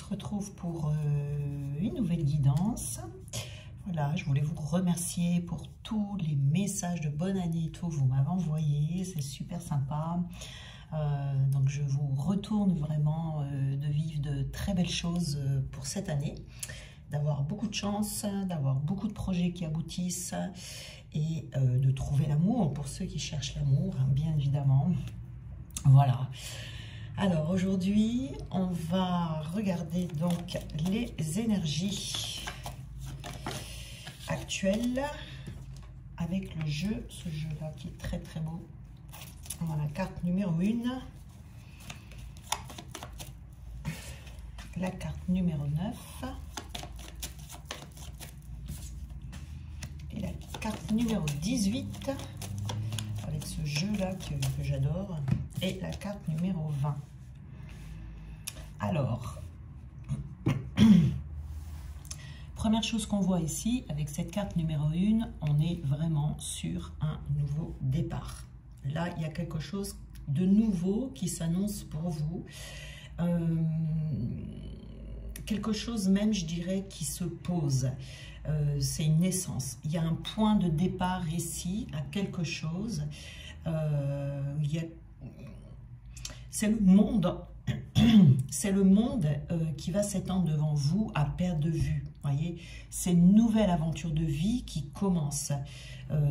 retrouve pour une nouvelle guidance. Voilà, je voulais vous remercier pour tous les messages de bonne année et tout que vous m'avez envoyés. C'est super sympa. Donc je vous retourne vraiment de vivre de très belles choses pour cette année. D'avoir beaucoup de chance, d'avoir beaucoup de projets qui aboutissent et de trouver l'amour pour ceux qui cherchent l'amour, hein, bien évidemment. Voilà. Alors aujourd'hui, on va regarder donc les énergies actuelles avec le jeu, ce jeu-là qui est très très beau. Voilà, carte numéro 1, la carte numéro 9 et la carte numéro 18 avec ce jeu-là que j'adore et la carte numéro 20. Alors, première chose qu'on voit ici, avec cette carte numéro 1, on est vraiment sur un nouveau départ. Là, il y a quelque chose de nouveau qui s'annonce pour vous. Quelque chose même, je dirais, qui se pose. C'est une naissance. Il y a un point de départ ici, à quelque chose. C'est le monde. C'est le monde qui va s'étendre devant vous à perte de vue. Voyez, c'est une nouvelle aventure de vie qui commence.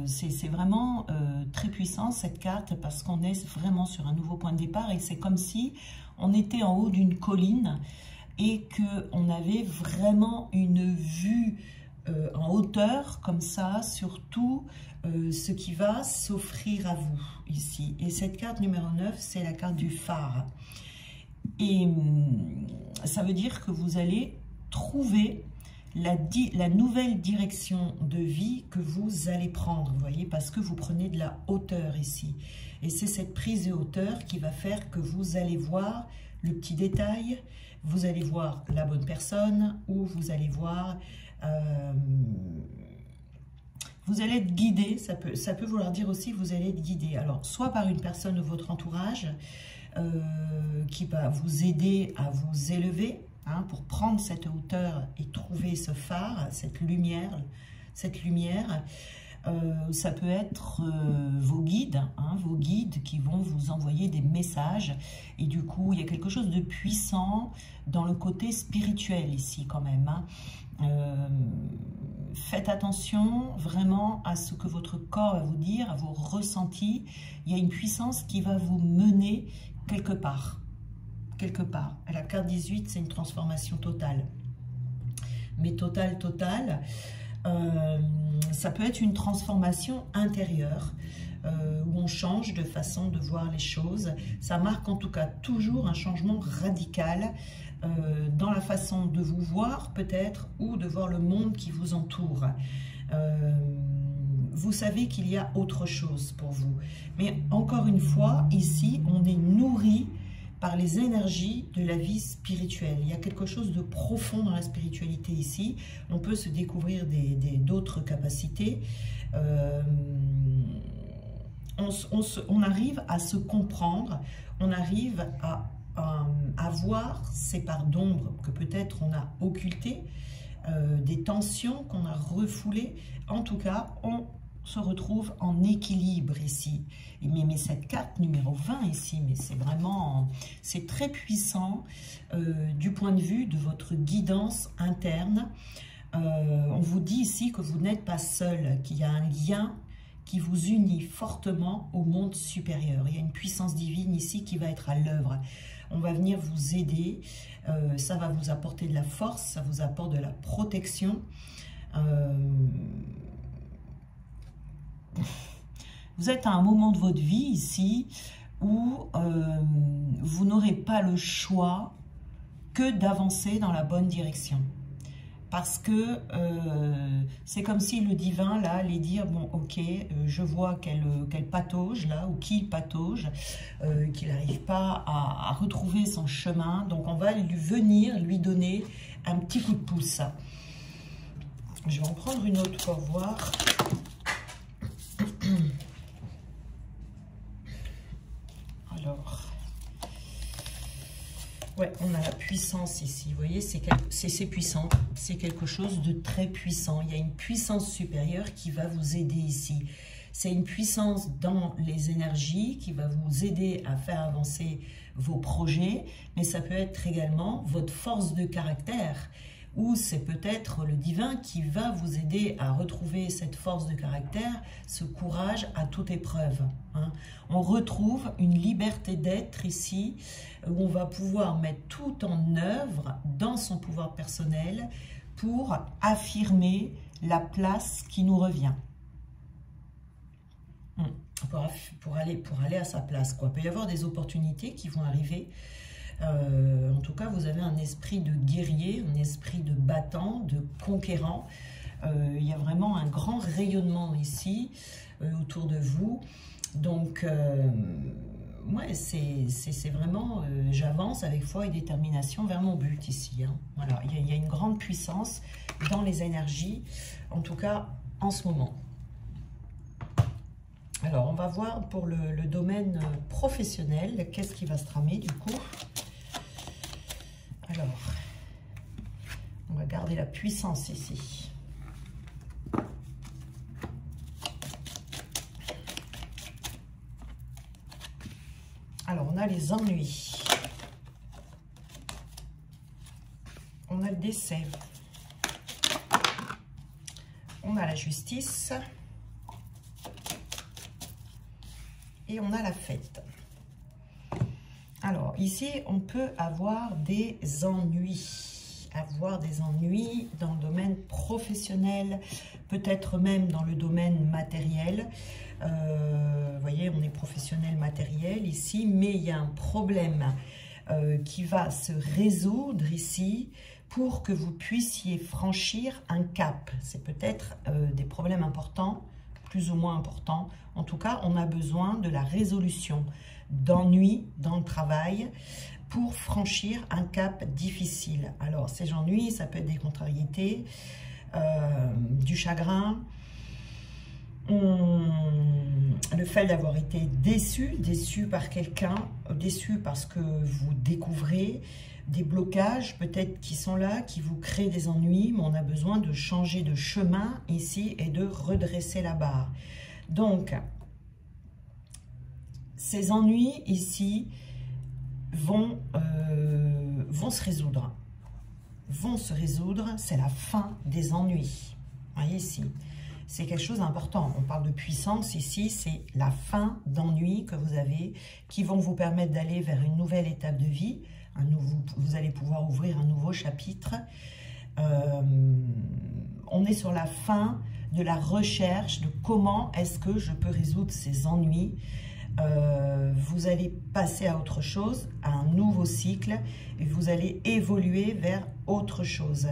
C'est vraiment très puissant cette carte parce qu'on est vraiment sur un nouveau point de départ et c'est comme si on était en haut d'une colline et qu'on avait vraiment une vue en hauteur comme ça sur tout ce qui va s'offrir à vous ici. Et cette carte numéro 9, c'est la carte du phare. Et ça veut dire que vous allez trouver la nouvelle direction de vie que vous allez prendre, vous voyez, parce que vous prenez de la hauteur ici. Et c'est cette prise de hauteur qui va faire que vous allez voir le petit détail, vous allez voir la bonne personne, ou vous allez voir... vous allez être guidé, ça peut vouloir dire aussi que vous allez être guidé. Alors, soit par une personne de votre entourage, qui va vous aider à vous élever, hein, pour prendre cette hauteur et trouver ce phare, cette lumière. Ça peut être vos guides, hein, vos guides qui vont vous envoyer des messages. Et du coup, il y a quelque chose de puissant dans le côté spirituel ici quand même. Hein. Faites attention vraiment à ce que votre corps va vous dire, à vos ressentis. Il y a une puissance qui va vous mener quelque part. Quelque part. À la carte 18, c'est une transformation totale. Mais totale. Ça peut être une transformation intérieure où on change de façon de voir les choses. Ça marque en tout cas toujours un changement radical dans la façon de vous voir peut-être ou de voir le monde qui vous entoure. Vous savez qu'il y a autre chose pour vous. Mais encore une fois, ici, on est nourri par les énergies de la vie spirituelle. Il y a quelque chose de profond dans la spiritualité ici. On peut se découvrir d'autres capacités. On arrive à se comprendre, on arrive à voir ces parts d'ombre que peut-être on a occultées, des tensions qu'on a refoulées. En tout cas, on se retrouve en équilibre ici. Mais cette carte numéro 20 ici, mais c'est vraiment, c'est très puissant du point de vue de votre guidance interne. On vous dit ici que vous n'êtes pas seul, qu'il y a un lien qui vous unit fortement au monde supérieur. Il y a une puissance divine ici qui va être à l'œuvre. On va venir vous aider, ça va vous apporter de la force, ça vous apporte de la protection. Vous êtes à un moment de votre vie ici où vous n'aurez pas le choix que d'avancer dans la bonne direction. Parce que c'est comme si le divin, là, allait dire, bon, ok, je vois qu'elle patauge, là, ou qu'il patauge, qu'il n'arrive pas à retrouver son chemin. Donc, on va venir lui donner un petit coup de pouce. Je vais en prendre une autre pour voir. Alors, Ouais, on a la puissance ici. Vous voyez, c'est puissant. C'est quelque chose de très puissant. Il y a une puissance supérieure qui va vous aider ici. C'est une puissance dans les énergies qui va vous aider à faire avancer vos projets. Mais ça peut être également votre force de caractère. Ou c'est peut-être le divin qui va vous aider à retrouver cette force de caractère, ce courage à toute épreuve. Hein. On retrouve une liberté d'être ici, où on va pouvoir mettre tout en œuvre dans son pouvoir personnel pour affirmer la place qui nous revient. Pour aller à sa place, quoi. Il peut y avoir des opportunités qui vont arriver. En tout cas, vous avez un esprit de guerrier, un esprit de battant, de conquérant. Il y a vraiment un grand rayonnement ici, autour de vous. Donc, ouais, c'est vraiment, j'avance avec foi et détermination vers mon but ici. Hein. Voilà, il y a une grande puissance dans les énergies, en tout cas en ce moment. Alors, on va voir pour le domaine professionnel, qu'est-ce qui va se tramer du coup. Alors, on va garder la puissance ici. Alors, on a les ennuis. On a le décès. On a la justice. Et on a la fête. Alors, ici, on peut avoir des ennuis. Avoir des ennuis dans le domaine professionnel, peut-être même dans le domaine matériel. Vous voyez, on est professionnel matériel ici, mais il y a un problème qui va se résoudre ici pour que vous puissiez franchir un cap. C'est peut-être des problèmes importants, plus ou moins importants. En tout cas, on a besoin de la résolution d'ennuis dans le travail pour franchir un cap difficile. Alors, ces ennuis, ça peut être des contrariétés, du chagrin, le fait d'avoir été déçu par quelqu'un, déçu parce que vous découvrez des blocages peut-être qui sont là, qui vous créent des ennuis, mais on a besoin de changer de chemin ici et de redresser la barre. Donc, ces ennuis ici vont se résoudre. C'est la fin des ennuis. Vous voyez ici, c'est quelque chose d'important. On parle de puissance ici, c'est la fin d'ennuis que vous avez qui vont vous permettre d'aller vers une nouvelle étape de vie. Vous allez pouvoir ouvrir un nouveau chapitre. On est sur la fin de la recherche de comment est-ce que je peux résoudre ces ennuis. Vous allez passer à autre chose, à un nouveau cycle, et vous allez évoluer vers autre chose.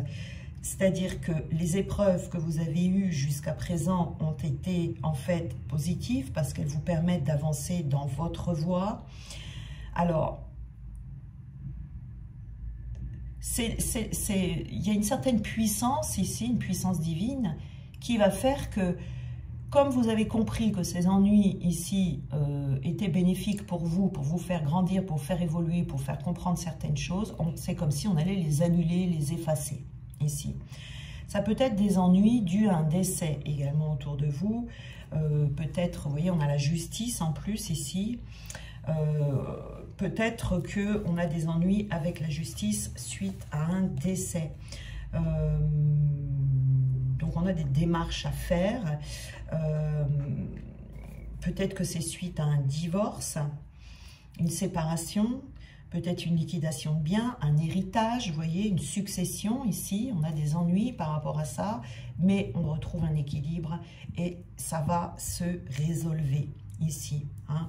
C'est-à-dire que les épreuves que vous avez eues jusqu'à présent ont été en fait positives parce qu'elles vous permettent d'avancer dans votre voie. Alors, il y a une certaine puissance ici, une puissance divine, qui va faire que, comme vous avez compris que ces ennuis ici étaient bénéfiques pour vous faire grandir, pour faire évoluer, pour faire comprendre certaines choses, c'est comme si on allait les annuler, les effacer ici. Ça peut être des ennuis dus à un décès également autour de vous. Peut-être, vous voyez, on a la justice en plus ici. Peut-être qu'on a des ennuis avec la justice suite à un décès. Donc on a des démarches à faire. Peut-être que c'est suite à un divorce, une séparation, peut-être une liquidation de biens, un héritage, vous voyez, une succession ici. On a des ennuis par rapport à ça, mais on retrouve un équilibre et ça va se résolver ici. Hein.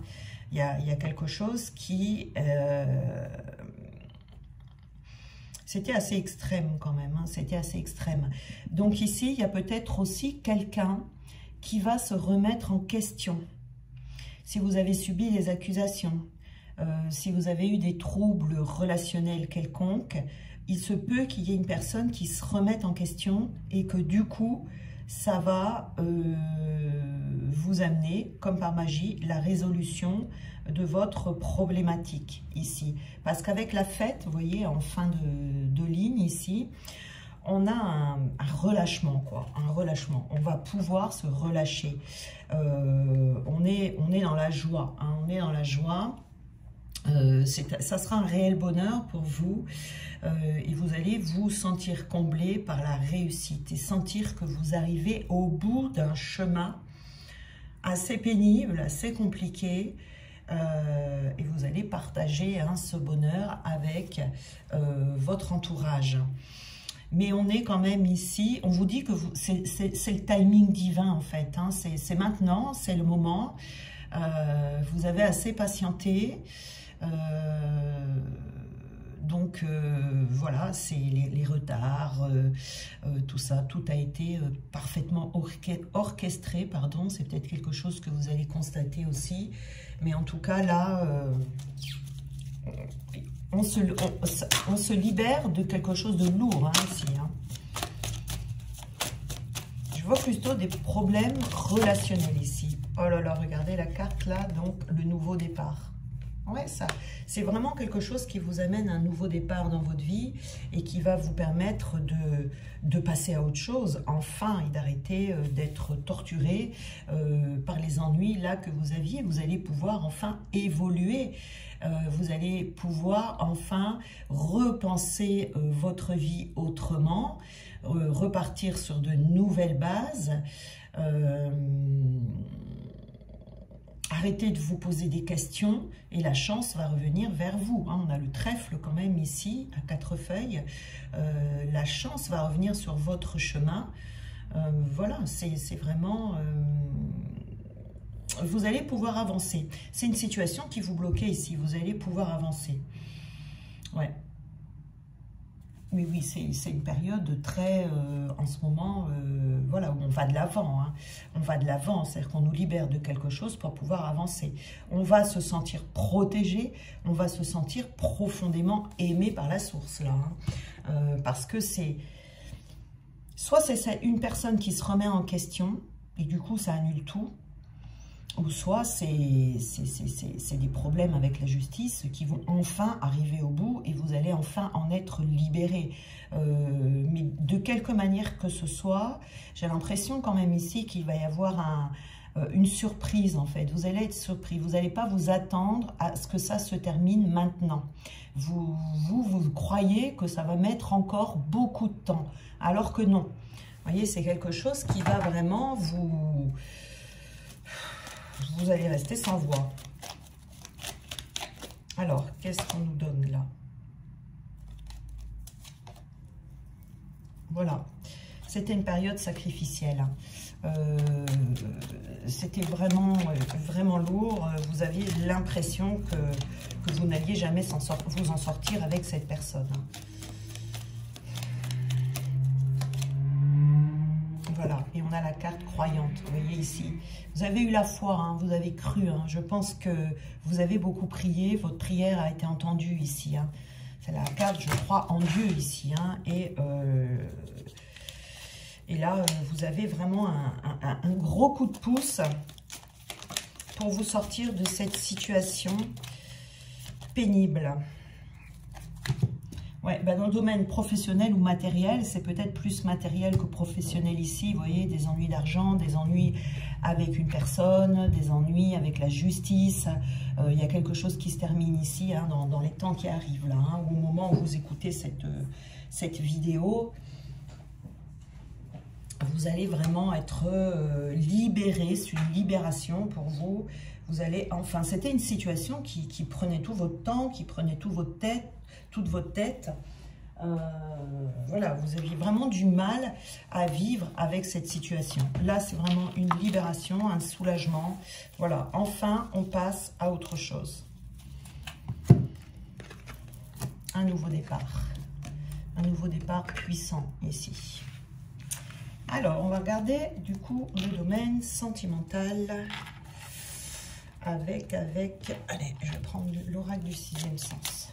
Il y a quelque chose qui... c'était assez extrême quand même, hein, c'était assez extrême. Donc ici, il y a peut-être aussi quelqu'un qui va se remettre en question. Si vous avez subi des accusations, si vous avez eu des troubles relationnels quelconques, il se peut qu'il y ait une personne qui se remette en question et que du coup, ça va vous amener, comme par magie, la résolution de votre problématique ici. Parce qu'avec la fête, vous voyez, en fin de ligne ici, on a un relâchement, quoi, un relâchement. On va pouvoir se relâcher. On est dans la joie, hein, on est dans la joie. Ça sera un réel bonheur pour vous et vous allez vous sentir comblé par la réussite et sentir que vous arrivez au bout d'un chemin assez pénible, assez compliqué, et vous allez partager hein, ce bonheur avec votre entourage. Mais on est quand même ici, on vous dit que c'est le timing divin en fait, hein, c'est maintenant, c'est le moment, vous avez assez patienté, donc voilà, c'est les retards, tout ça, tout a été parfaitement orchestré, pardon, c'est peut-être quelque chose que vous allez constater aussi, mais en tout cas là, on se libère de quelque chose de lourd hein, ici. Hein. Je vois plutôt des problèmes relationnels ici. Oh là là, regardez la carte là, donc le nouveau départ. Ouais, ça, c'est vraiment quelque chose qui vous amène à un nouveau départ dans votre vie et qui va vous permettre de passer à autre chose, enfin, et d'arrêter d'être torturé par les ennuis là que vous aviez. Vous allez pouvoir enfin évoluer, vous allez pouvoir enfin repenser votre vie autrement, repartir sur de nouvelles bases, arrêtez de vous poser des questions et la chance va revenir vers vous. Hein. On a le trèfle quand même ici, à 4 feuilles. La chance va revenir sur votre chemin. Voilà, c'est vraiment... vous allez pouvoir avancer. C'est une situation qui vous bloquait ici. Vous allez pouvoir avancer. Ouais. Mais oui, c'est une période très, en ce moment, voilà, où on va de l'avant. Hein. On va de l'avant, c'est-à-dire qu'on nous libère de quelque chose pour pouvoir avancer. On va se sentir protégé, on va se sentir profondément aimé par la source, là. Hein. Parce que c'est... Soit c'est une personne qui se remet en question, et du coup, ça annule tout. Ou soit c'est des problèmes avec la justice qui vont enfin arriver au bout et vous allez enfin en être libéré. Mais de quelque manière que ce soit, j'ai l'impression quand même ici qu'il va y avoir une surprise en fait. Vous allez être surpris, vous n'allez pas vous attendre à ce que ça se termine maintenant. Vous croyez que ça va mettre encore beaucoup de temps, alors que non. Vous voyez, c'est quelque chose qui va vraiment vous allez rester sans voix. Alors, qu'est-ce qu'on nous donne là? Voilà. C'était une période sacrificielle. C'était vraiment, vraiment lourd. Vous aviez l'impression que vous n'alliez jamais vous en sortir avec cette personne. Voilà, et on a la carte croyante, vous voyez ici. Vous avez eu la foi, hein, vous avez cru. Hein. Je pense que vous avez beaucoup prié, votre prière a été entendue ici. Hein. C'est la carte, je crois en Dieu ici. Hein, et là, vous avez vraiment un gros coup de pouce pour vous sortir de cette situation pénible. Ouais, bah dans le domaine professionnel ou matériel, c'est peut-être plus matériel que professionnel ici. Vous voyez, des ennuis d'argent, des ennuis avec une personne, des ennuis avec la justice. Il y a quelque chose qui se termine ici, hein, dans les temps qui arrivent là, hein, au moment où vous écoutez cette vidéo. Vous allez vraiment être libéré, c'est une libération pour vous. Vous allez, enfin, c'était une situation qui prenait tout votre temps, qui prenait toute votre tête. Voilà, vous aviez vraiment du mal à vivre avec cette situation. Là, c'est vraiment une libération, un soulagement. Voilà, enfin, on passe à autre chose. Un nouveau départ. Un nouveau départ puissant ici. Alors, on va regarder du coup le domaine sentimental avec... Allez, je vais prendre l'oracle du 6e sens.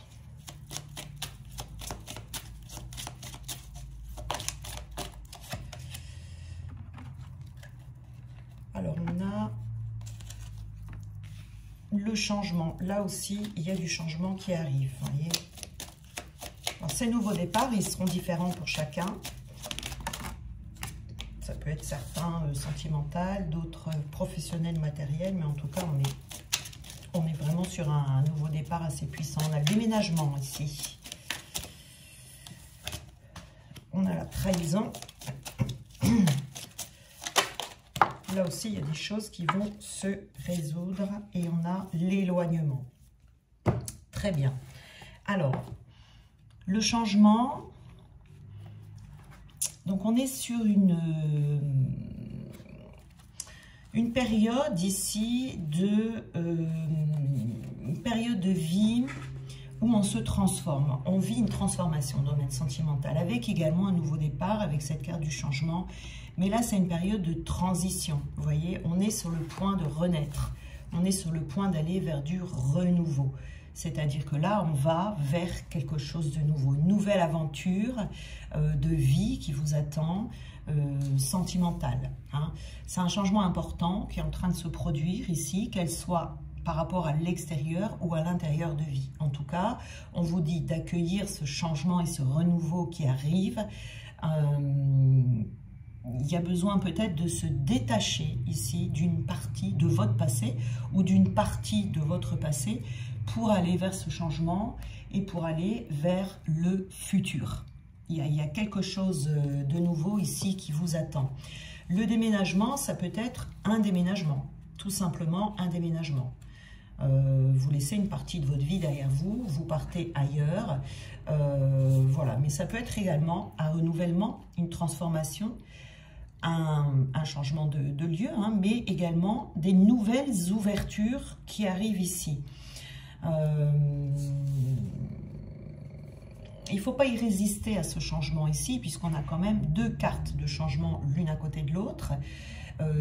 le changement. Là aussi, il y a du changement qui arrive. Voyez. Alors, ces nouveaux départs, ils seront différents pour chacun. Ça peut être certains sentimental, d'autres professionnels, matériels, mais en tout cas, on est vraiment sur un nouveau départ assez puissant. On a le déménagement ici. On a la trahison. Là aussi, il y a des choses qui vont se résoudre. Et on a l'éloignement. Très bien. Alors, le changement. Donc, on est sur une période ici une période de vie où on se transforme. On vit une transformation dans le domaine sentimental, avec également un nouveau départ, avec cette carte du changement. Mais là, c'est une période de transition. Vous voyez, on est sur le point de renaître. On est sur le point d'aller vers du renouveau. C'est-à-dire que là, on va vers quelque chose de nouveau. Une nouvelle aventure de vie qui vous attend, sentimentale. Hein. C'est un changement important qui est en train de se produire ici, qu'elle soit par rapport à l'extérieur ou à l'intérieur de vie. En tout cas, on vous dit d'accueillir ce changement et ce renouveau qui arrive. Il y a besoin peut-être de se détacher ici d'une partie de votre passé ou d'une partie de votre passé pour aller vers ce changement et pour aller vers le futur. Il y a quelque chose de nouveau ici qui vous attend. Le déménagement, ça peut être un déménagement, tout simplement un déménagement. Vous laissez une partie de votre vie derrière vous, vous partez ailleurs, voilà. Mais ça peut être également un renouvellement, une transformation, un changement de lieu, hein, mais également des nouvelles ouvertures qui arrivent ici. Il ne faut pas y résister à ce changement ici, puisqu'on a quand même deux cartes de changement l'une à côté de l'autre.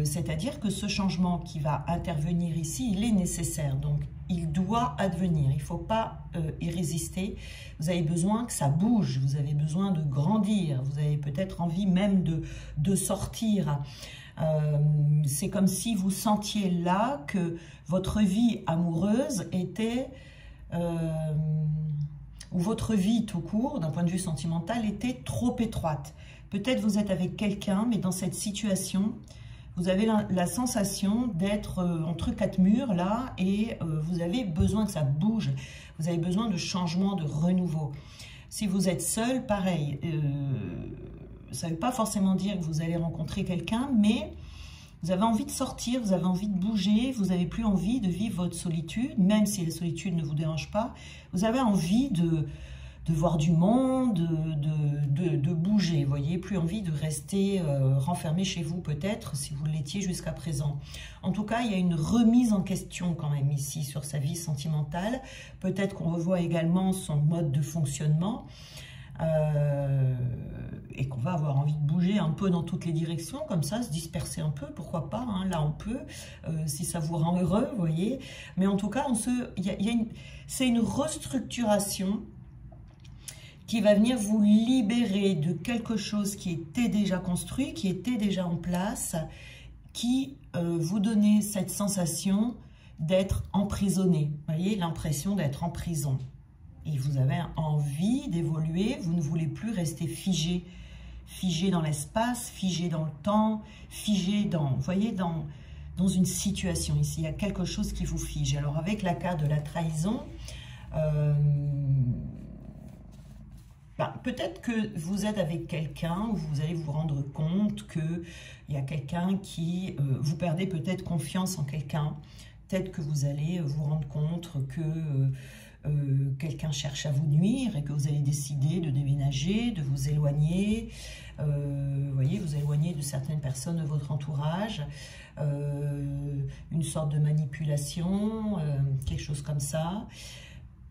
C'est-à-dire que ce changement qui va intervenir ici, il est nécessaire. Donc, il doit advenir. Il ne faut pas y résister. Vous avez besoin que ça bouge. Vous avez besoin de grandir. Vous avez peut-être envie même de sortir. C'est comme si vous sentiez là que votre vie amoureuse était... ou votre vie tout court, d'un point de vue sentimental, était trop étroite. Peut-être vous êtes avec quelqu'un, mais dans cette situation, vous avez la sensation d'être entre quatre murs, là, et vous avez besoin que ça bouge. Vous avez besoin de changement, de renouveau. Si vous êtes seul, pareil. Ça ne veut pas forcément dire que vous allez rencontrer quelqu'un, mais... vous avez envie de sortir, vous avez envie de bouger, vous n'avez plus envie de vivre votre solitude, même si la solitude ne vous dérange pas. Vous avez envie de voir du monde, de bouger, vous voyez, plus envie de rester renfermé chez vous peut-être, si vous l'étiez jusqu'à présent. En tout cas, il y a une remise en question quand même ici sur sa vie sentimentale. Peut-être qu'on revoit également son mode de fonctionnement. Et qu'on va avoir envie de bouger un peu dans toutes les directions, comme ça, se disperser un peu, pourquoi pas, hein, là on peut, si ça vous rend heureux, vous voyez. Mais en tout cas, c'est une restructuration qui va venir vous libérer de quelque chose qui était déjà construit, qui était déjà en place, qui vous donnait cette sensation d'être emprisonné, vous voyez, l'impression d'être en prison. Et vous avez envie d'évoluer, vous ne voulez plus rester figé, figé dans l'espace, figé dans le temps, figé dans, vous voyez, dans une situation ici. Il y a quelque chose qui vous fige. Alors avec la carte de la trahison, peut-être que vous êtes avec quelqu'un où vous allez vous rendre compte qu'il y a quelqu'un qui, vous perdez peut-être confiance en quelqu'un. Peut-être que vous allez vous rendre compte que... quelqu'un cherche à vous nuire et que vous allez décider de déménager, de vous éloigner, vous voyez, vous éloigner de certaines personnes de votre entourage, une sorte de manipulation, quelque chose comme ça,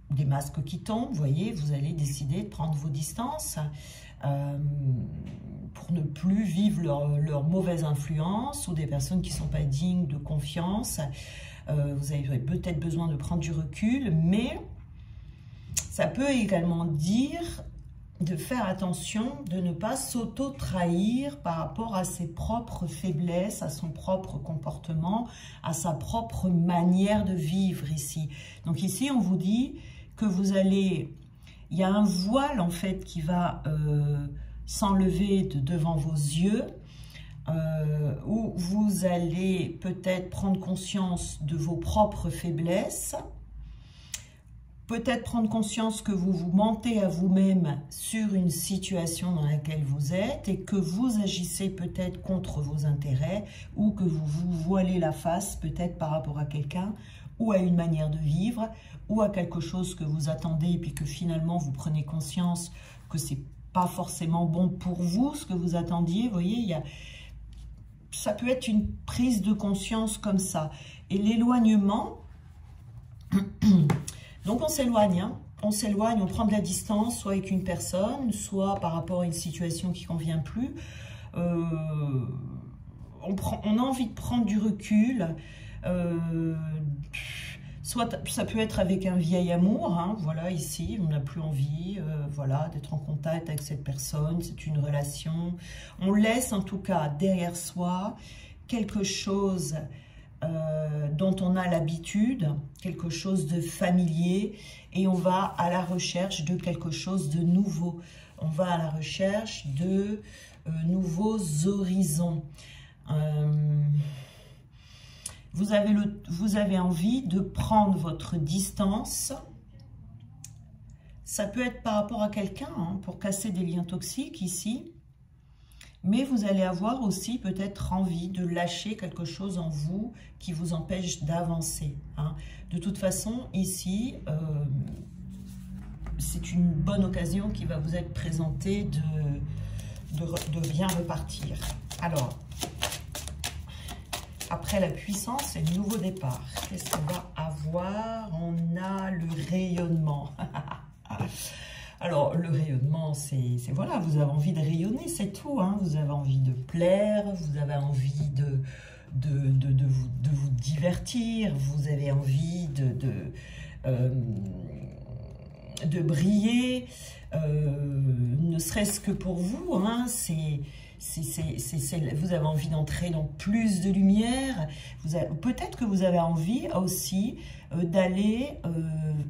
des masques qui tombent, vous voyez, vous allez décider de prendre vos distances pour ne plus vivre leur mauvaise influence ou des personnes qui ne sont pas dignes de confiance. Vous avez peut-être besoin de prendre du recul, mais ça peut également dire de faire attention, de ne pas s'auto-trahir par rapport à ses propres faiblesses, à son propre comportement, à sa propre manière de vivre ici. Donc ici, on vous dit que vous allez... Il y a un voile, en fait, qui va s'enlever devant vos yeux, où vous allez peut-être prendre conscience de vos propres faiblesses, peut-être prendre conscience que vous vous mentez à vous-même sur une situation dans laquelle vous êtes et que vous agissez peut-être contre vos intérêts ou que vous vous voilez la face peut-être par rapport à quelqu'un ou à une manière de vivre ou à quelque chose que vous attendez et puis que finalement vous prenez conscience que c'est pas forcément bon pour vous ce que vous attendiez. Vous voyez, ça peut être une prise de conscience comme ça. Et l'éloignement... Donc on s'éloigne, hein. On s'éloigne, on prend de la distance, soit avec une personne, soit par rapport à une situation qui ne convient plus. On a envie de prendre du recul, soit ça peut être avec un vieil amour, hein, voilà, ici, on n'a plus envie voilà, d'être en contact avec cette personne, c'est une relation. On laisse en tout cas derrière soi quelque chose... dont on a l'habitude, quelque chose de familier, et on va à la recherche de quelque chose de nouveau. On va à la recherche de nouveaux horizons. Vous avez envie de prendre votre distance. Ça peut être par rapport à quelqu'un, hein, pour casser des liens toxiques ici. Mais vous allez avoir aussi peut-être envie de lâcher quelque chose en vous qui vous empêche d'avancer, hein. De toute façon, ici, c'est une bonne occasion qui va vous être présentée de bien repartir. Alors, après la puissance et le nouveau départ, qu'est-ce qu'on va avoir? On a le rayonnement. Alors, le rayonnement, c'est voilà, vous avez envie de rayonner, c'est tout, hein. Vous avez envie de plaire, vous avez envie de vous divertir, vous avez envie de briller, ne serait-ce que pour vous, hein, vous avez envie d'entrer dans plus de lumière. Peut-être que vous avez envie aussi d'aller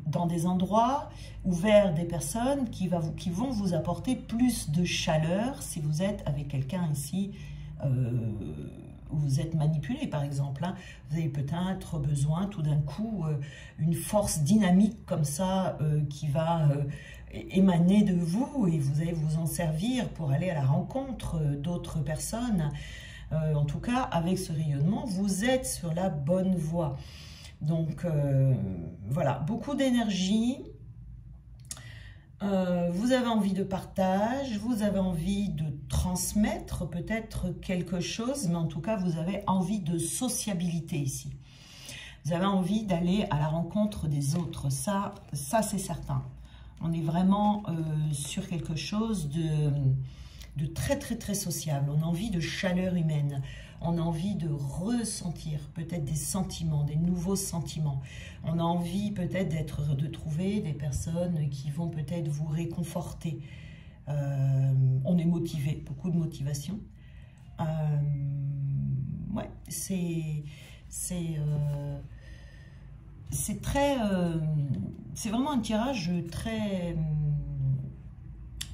dans des endroits ou vers des personnes qui vont vous apporter plus de chaleur si vous êtes avec quelqu'un ici où vous êtes manipulé par exemple, hein. Vous avez peut-être besoin tout d'un coup une force dynamique comme ça qui va émaner de vous et vous allez vous en servir pour aller à la rencontre d'autres personnes. En tout cas, avec ce rayonnement, vous êtes sur la bonne voie. Donc, voilà, beaucoup d'énergie. Vous avez envie de partage, vous avez envie de transmettre peut-être quelque chose, mais en tout cas, vous avez envie de sociabilité ici. Vous avez envie d'aller à la rencontre des autres, ça c'est certain. On est vraiment sur quelque chose de très, très, très sociable. On a envie de chaleur humaine. On a envie de ressentir peut-être des sentiments, des nouveaux sentiments. On a envie peut-être de trouver des personnes qui vont peut-être vous réconforter. On est motivé, beaucoup de motivation. Ouais, c'est très... c'est vraiment un tirage très...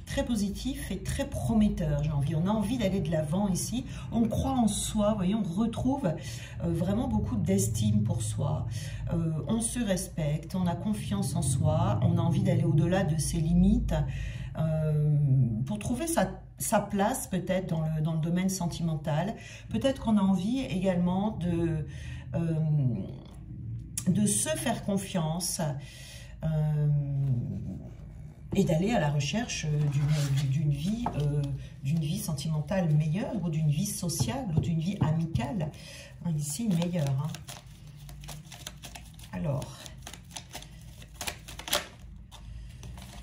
très positif et très prometteur, j'ai envie. On a envie d'aller de l'avant ici. On croit en soi, vous voyez, on retrouve vraiment beaucoup d'estime pour soi. On se respecte, on a confiance en soi, on a envie d'aller au-delà de ses limites pour trouver sa place peut-être dans le domaine sentimental. Peut-être qu'on a envie également de se faire confiance et d'aller à la recherche d'une vie sentimentale meilleure ou d'une vie sociale ou d'une vie amicale, hein, ici meilleure, hein. Alors,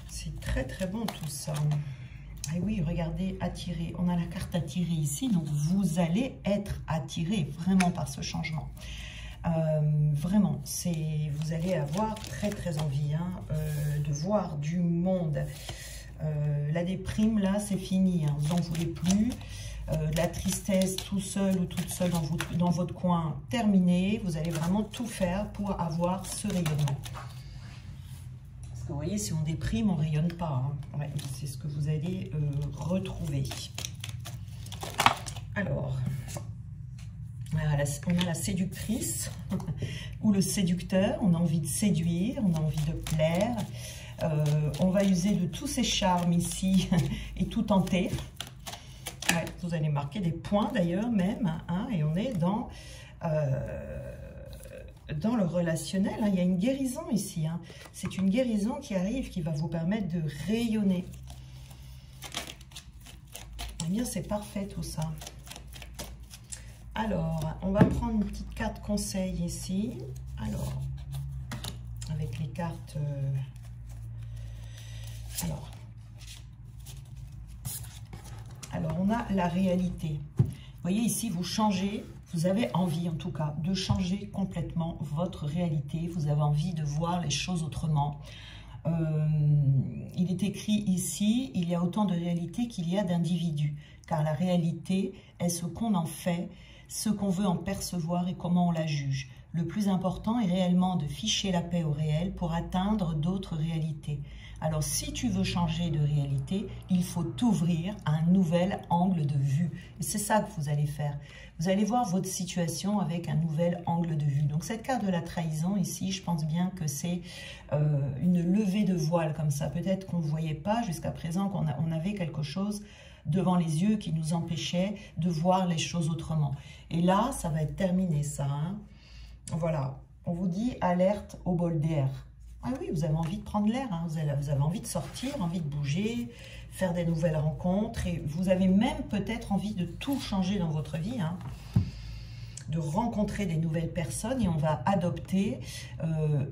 c'est très très bon tout ça. Et oui, regardez, attiré, on a la carte attirée ici, donc vous allez être attiré vraiment par ce changement. Vraiment, vous allez avoir très très envie, hein, de voir du monde. La déprime, là, c'est fini. Hein. Vous n'en voulez plus. De la tristesse tout seul ou toute seule dans votre coin, terminé. Vous allez vraiment tout faire pour avoir ce rayonnement. Parce que vous voyez, si on déprime, on ne rayonne pas. Hein. Ouais, c'est ce que vous allez retrouver. Alors, on a la séductrice ou le séducteur. On a envie de séduire, on a envie de plaire. On va user de tous ces charmes ici et tout tenter. Ouais, vous allez marquer des points d'ailleurs même, hein, et on est dans le relationnel. Hein. Il y a une guérison ici. Hein. C'est une guérison qui arrive, qui va vous permettre de rayonner. Eh bien, c'est parfait tout ça. Alors, on va prendre une petite carte conseil ici. Alors, avec les cartes... Alors, on a la réalité. Vous voyez ici, vous changez, vous avez envie en tout cas de changer complètement votre réalité. Vous avez envie de voir les choses autrement. Il est écrit ici, il y a autant de réalité qu'il y a d'individus. Car la réalité est ce qu'on en fait, ce qu'on veut en percevoir et comment on la juge. Le plus important est réellement de ficher la paix au réel pour atteindre d'autres réalités. Alors, si tu veux changer de réalité, il faut t'ouvrir à un nouvel angle de vue. Et c'est ça que vous allez faire. Vous allez voir votre situation avec un nouvel angle de vue. Donc, cette carte de la trahison, ici, je pense bien que c'est une levée de voile comme ça. Peut-être qu'on ne voyait pas jusqu'à présent qu'on avait quelque chose devant les yeux qui nous empêchait de voir les choses autrement. Et là, ça va être terminé, ça. Hein. Voilà. On vous dit alerte au bol d'air. Ah oui, vous avez envie de prendre l'air, hein. Vous avez envie de sortir, envie de bouger, faire des nouvelles rencontres. Et vous avez même peut-être envie de tout changer dans votre vie, hein, de rencontrer des nouvelles personnes. Et on va adopter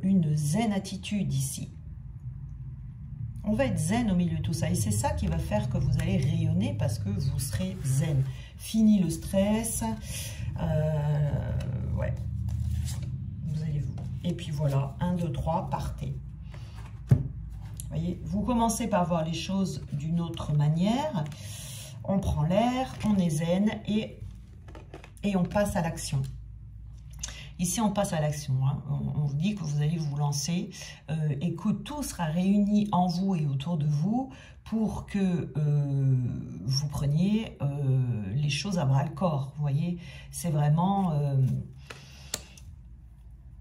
une zen attitude ici. On va être zen au milieu de tout ça. Et c'est ça qui va faire que vous allez rayonner parce que vous serez zen. Fini le stress. Ouais. Et puis voilà, 1, 2, 3, partez. Voyez, vous commencez par voir les choses d'une autre manière. On prend l'air, on est zen et on passe à l'action. Ici, on passe à l'action. Hein. On vous dit que vous allez vous lancer et que tout sera réuni en vous et autour de vous pour que vous preniez les choses à bras-le-corps. Vous voyez, c'est vraiment...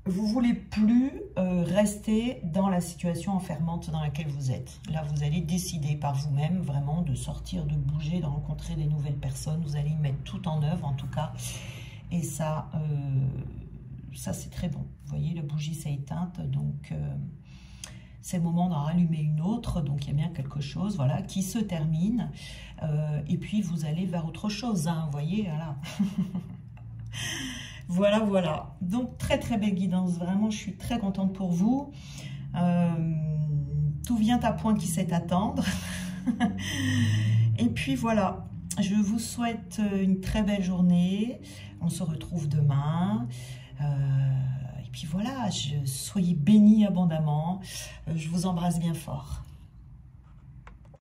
vous ne voulez plus rester dans la situation enfermante dans laquelle vous êtes. Là, vous allez décider par vous-même vraiment de sortir, de bouger, de rencontrer des nouvelles personnes. Vous allez y mettre tout en œuvre, en tout cas. Et ça, ça c'est très bon. Vous voyez, la bougie s'est éteinte, donc c'est le moment d'en rallumer une autre. Donc, il y a bien quelque chose, voilà, qui se termine. Et puis, vous allez vers autre chose, hein, vous voyez, voilà. Voilà, voilà. Donc, très, très belle guidance. Vraiment, je suis très contente pour vous. Tout vient à point qui sait attendre. Et puis, voilà. Je vous souhaite une très belle journée. On se retrouve demain. Et puis, voilà. Soyez bénis abondamment. Je vous embrasse bien fort.